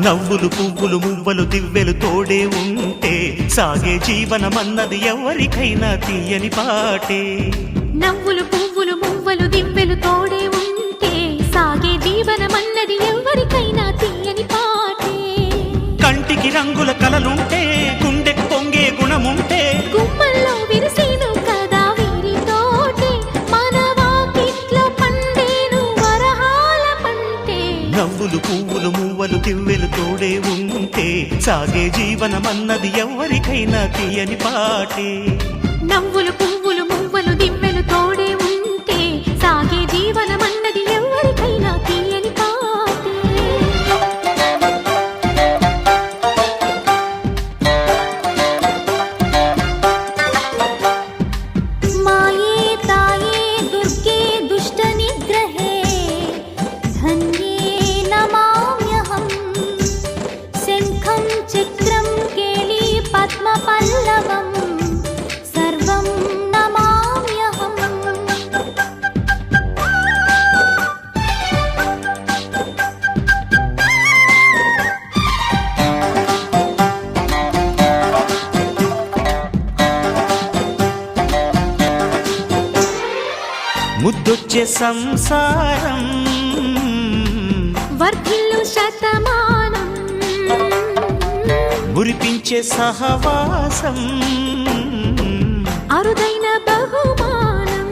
నవ్వులు పువ్వులు మువ్వలు దివ్వెలు తోడే ఉంటే సాగే జీవనమన్నది ఎవరికైనా తీయని పాటే. నవ్వులు పువ్వులు మువ్వలు దివ్వెలు తోడే ఉంటే సాగే జీవనమన్నది ఎవరికైనా తీయని పాటే. కంటికి రంగుల కలలుంటే గుండెకు పొంగే గుణముంటే గుమ్మల్లో విరిసేను కదా వీరితోటే మన వాకిట్లో పండేను వరహాల పంటే. నవ్వులు పువ్వులు మువ్వలు దివ్వెలు తోడే ఉంటే సాగే జీవనమన్నది ఎవరికైనా తీయని పాటే. నవ్వులు పువ్వులు మువ్వలు దివ్వెలు తోడే ఉంటే సాగే జీవనమన్నది ఎవరికైనా తీయని పాటే. మాయే తాయే దుర్గే దుష్ట నిగ్రహే ధన్యే నమామ్యహం. శంఖం చక్రం కేళీ పద్మ పల్లవం సర్వం నమామ్యహం. ముద్దొచ్చే సంసారం వర్ధిల్లు శతమానం మురిపించే సహవాసం అరుదైన బహుమానం.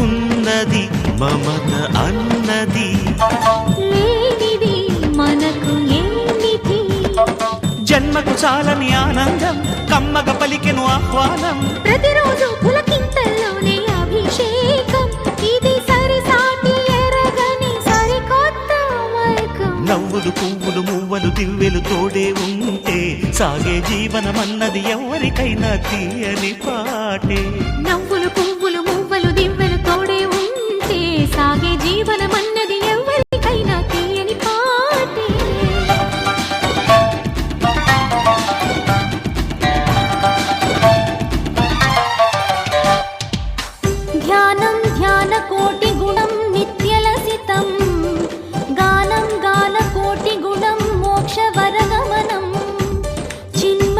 ఉన్నది మమత అన్నది లేనిది మనకు ఏమిటి. జన్మకు చాలని ఆనందం కమ్మగ పలికెను ఆహ్వానం. ప్రతిరోజు పులకింతల్లోనే అభిషేకం ఇది సరిసాటి ఎరగని సరికొత్త మైకం. నవ్వులు పువ్వులు మువ్వలు దివ్వెలు తోడే ఉంటే సాగే జీవనమన్నది ఎవరికైనా తీయని పాటే. నవ్వులు పువ్వులు మువ్వలు దివ్వెలు